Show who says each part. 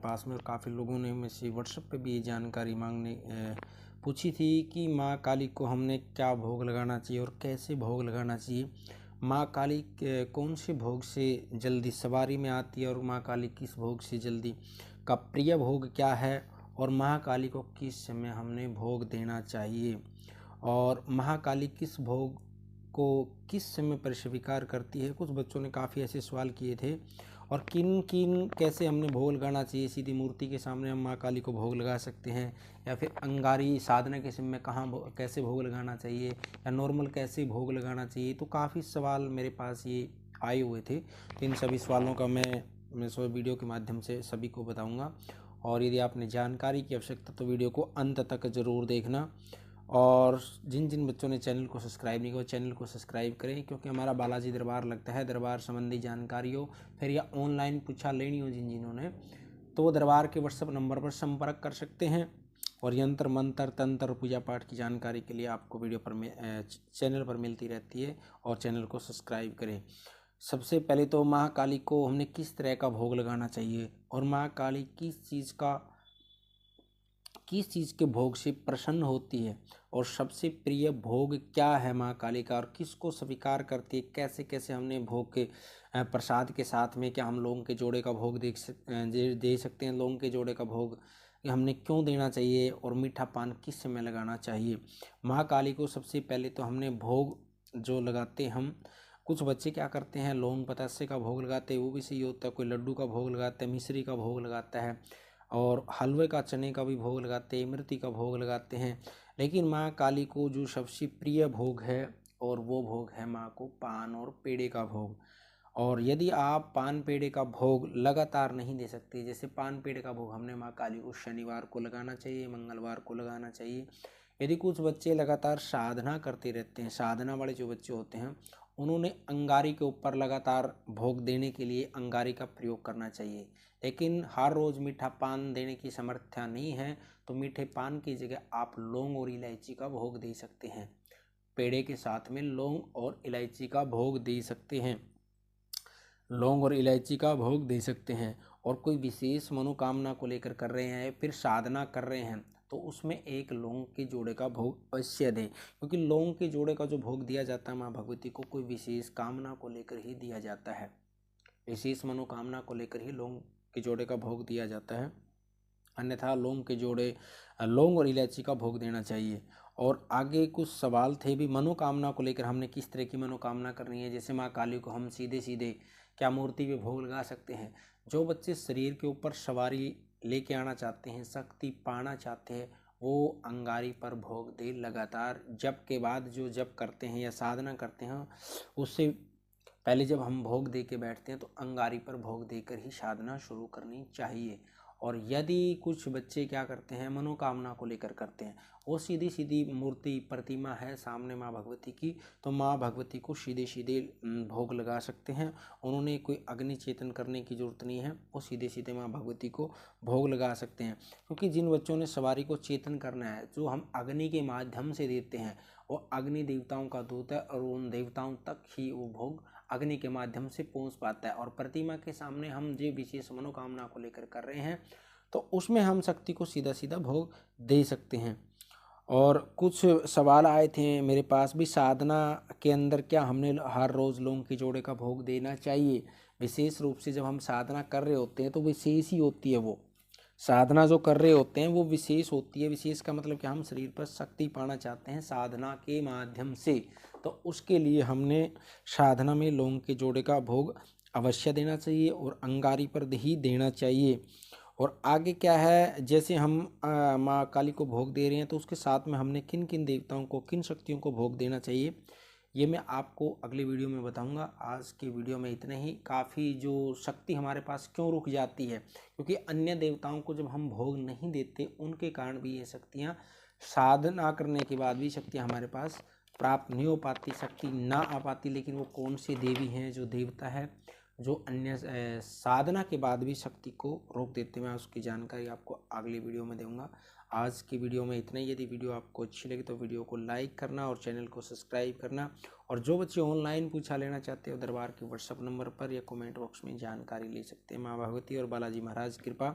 Speaker 1: पास में, और काफ़ी लोगों ने मुझसे व्हाट्सएप पे भी ये जानकारी पूछी थी कि माँ काली को हमने क्या भोग लगाना चाहिए और कैसे भोग लगाना चाहिए। माँ काली कौन से भोग से जल्दी सवारी में आती है, और माँ काली किस भोग से जल्दी का प्रिय भोग क्या है, और महाकाली को किस समय हमने भोग देना चाहिए, और महाकाली किस भोग को किस समय पर स्वीकार करती है। कुछ बच्चों ने काफ़ी ऐसे सवाल किए थे, और किन किन कैसे हमने भोग लगाना चाहिए। सीधी मूर्ति के सामने हम माँ काली को भोग लगा सकते हैं, या फिर अंगारी साधना के समय कहाँ कैसे भोग लगाना चाहिए, या नॉर्मल कैसे भोग लगाना चाहिए। तो काफ़ी सवाल मेरे पास ये आए हुए थे। तो इन सभी सवालों का मैं वीडियो के माध्यम से सभी को बताऊंगा। और यदि आपने जानकारी की आवश्यकता तो वीडियो को अंत तक ज़रूर देखना। और जिन जिन बच्चों ने चैनल को सब्सक्राइब नहीं किया, चैनल को सब्सक्राइब करें, क्योंकि हमारा बालाजी दरबार लगता है। दरबार संबंधी जानकारी हो, फिर या ऑनलाइन पूछा लेनी हो जिन्होंने, तो वो दरबार के व्हाट्सएप नंबर पर संपर्क कर सकते हैं। और यंत्र मंत्र तंत्र पूजा पाठ की जानकारी के लिए आपको वीडियो पर चैनल पर मिलती रहती है, और चैनल को सब्सक्राइब करें। सबसे पहले तो महाकाली को हमने किस तरह का भोग लगाना चाहिए, और महाकाली किस चीज़ के भोग से प्रसन्न होती है, और सबसे प्रिय भोग क्या है माँ काली का, और किसको स्वीकार करती है। कैसे कैसे हमने भोग के प्रसाद के साथ में क्या हम लौंग के जोड़े का भोग दे सकते हैं। लौंग के जोड़े का भोग हमने क्यों देना चाहिए, और मीठा पान किस समय लगाना चाहिए। माँ काली को सबसे पहले तो हमने भोग जो लगाते हम, कुछ बच्चे क्या करते हैं लौंग पतासे का भोग लगाते हैं, वो भी सही होता है। कोई लड्डू का भोग लगाता है, मिश्री का भोग लगाता है, और हलवे का चने का भी भोग लगाते हैं, इमरती का भोग लगाते हैं। लेकिन माँ काली को जो सबसे प्रिय भोग है, और वो भोग है माँ को पान और पेड़े का भोग। और यदि आप पान पेड़े का भोग लगातार नहीं दे सकते, जैसे पान पेड़े का भोग हमने माँ काली को शनिवार को लगाना चाहिए, मंगलवार को लगाना चाहिए। यदि कुछ बच्चे लगातार साधना करते रहते हैं, साधना वाले जो बच्चे होते हैं, उन्होंने अंगारी के ऊपर लगातार भोग देने के लिए अंगारी का प्रयोग करना चाहिए। लेकिन हर रोज़ मीठा पान देने की समर्थ्या नहीं है, तो मीठे पान की जगह आप लौंग और इलायची का भोग दे सकते हैं। पेड़े के साथ में लौंग और इलायची का भोग दे सकते हैं, लौंग और इलायची का भोग दे सकते हैं। और कोई विशेष मनोकामना को लेकर कर रहे हैं, फिर साधना कर रहे हैं, तो उसमें एक लौंग के जोड़े का भोग अवश्य दें, क्योंकि लौंग के जोड़े का जो भोग दिया जाता है माँ भगवती को कोई विशेष कामना को लेकर ही दिया जाता है, विशेष मनोकामना को लेकर ही लौंग के जोड़े का भोग दिया जाता है। अन्यथा लौंग और इलायची का भोग देना चाहिए। और आगे कुछ सवाल थे भी मनोकामना को लेकर, हमने किस तरह की मनोकामना करनी है। जैसे माँ काली को हम सीधे सीधे क्या मूर्ति पे भोग लगा सकते हैं। जो बच्चे शरीर के ऊपर सवारी लेके आना चाहते हैं, शक्ति पाना चाहते हैं, वो अंगारी पर भोग दे लगातार। जप के बाद जो जप करते हैं या साधना करते हैं, उससे पहले जब हम भोग दे के बैठते हैं तो अंगारी पर भोग देकर ही साधना शुरू करनी चाहिए। और यदि कुछ बच्चे क्या करते हैं मनोकामना को लेकर करते हैं, वो सीधी सीधी मूर्ति प्रतिमा है सामने माँ भगवती की, तो माँ भगवती को सीधे सीधे भोग लगा सकते हैं। उन्होंने कोई अग्नि चेतन करने की जरूरत नहीं है, वो सीधे सीधे माँ भगवती को भोग लगा सकते हैं। क्योंकि जिन बच्चों ने सवारी को चेतन करना है, जो हम अग्नि के माध्यम से देते हैं, वो अग्नि देवताओं का दूत है, और उन देवताओं तक ही वो भोग अग्नि के माध्यम से पहुंच पाता है। और प्रतिमा के सामने हम जो विशेष मनोकामना को लेकर कर रहे हैं, तो उसमें हम शक्ति को सीधा सीधा भोग दे सकते हैं। और कुछ सवाल आए थे मेरे पास भी, साधना के अंदर क्या हमने हर रोज़ लौंग के जोड़े का भोग देना चाहिए। विशेष रूप से जब हम साधना कर रहे होते हैं तो विशेष ही होती है, वो साधना जो कर रहे होते हैं वो विशेष होती है। विशेष का मतलब कि हम शरीर पर शक्ति पाना चाहते हैं साधना के माध्यम से, तो उसके लिए हमने साधना में लौंग के जोड़े का भोग अवश्य देना चाहिए, और अंगारी पर ही देना चाहिए। और आगे क्या है, जैसे हम माँ काली को भोग दे रहे हैं, तो उसके साथ में हमने किन किन देवताओं को, किन शक्तियों को भोग देना चाहिए, ये मैं आपको अगले वीडियो में बताऊंगा। आज के वीडियो में इतना ही काफ़ी। जो शक्ति हमारे पास क्यों रुक जाती है, क्योंकि अन्य देवताओं को जब हम भोग नहीं देते, उनके कारण भी ये शक्तियाँ, साधना करने के बाद भी शक्तियाँ हमारे पास प्राप्त नहीं हो पाती, शक्ति ना आ पाती। लेकिन वो कौन सी देवी हैं, जो देवता है जो अन्य साधना के बाद भी शक्ति को रोक देते हैं, मैं उसकी जानकारी आपको अगली वीडियो में दूंगा। आज की वीडियो में इतना ही। यदि वीडियो आपको अच्छी लगी तो वीडियो को लाइक करना और चैनल को सब्सक्राइब करना। और जो बच्चे ऑनलाइन पूछा लेना चाहते हो, दरबार के व्हाट्सएप नंबर पर या कमेंट बॉक्स में जानकारी ले सकते हैं। माँ भगवती और बालाजी महाराज कृपा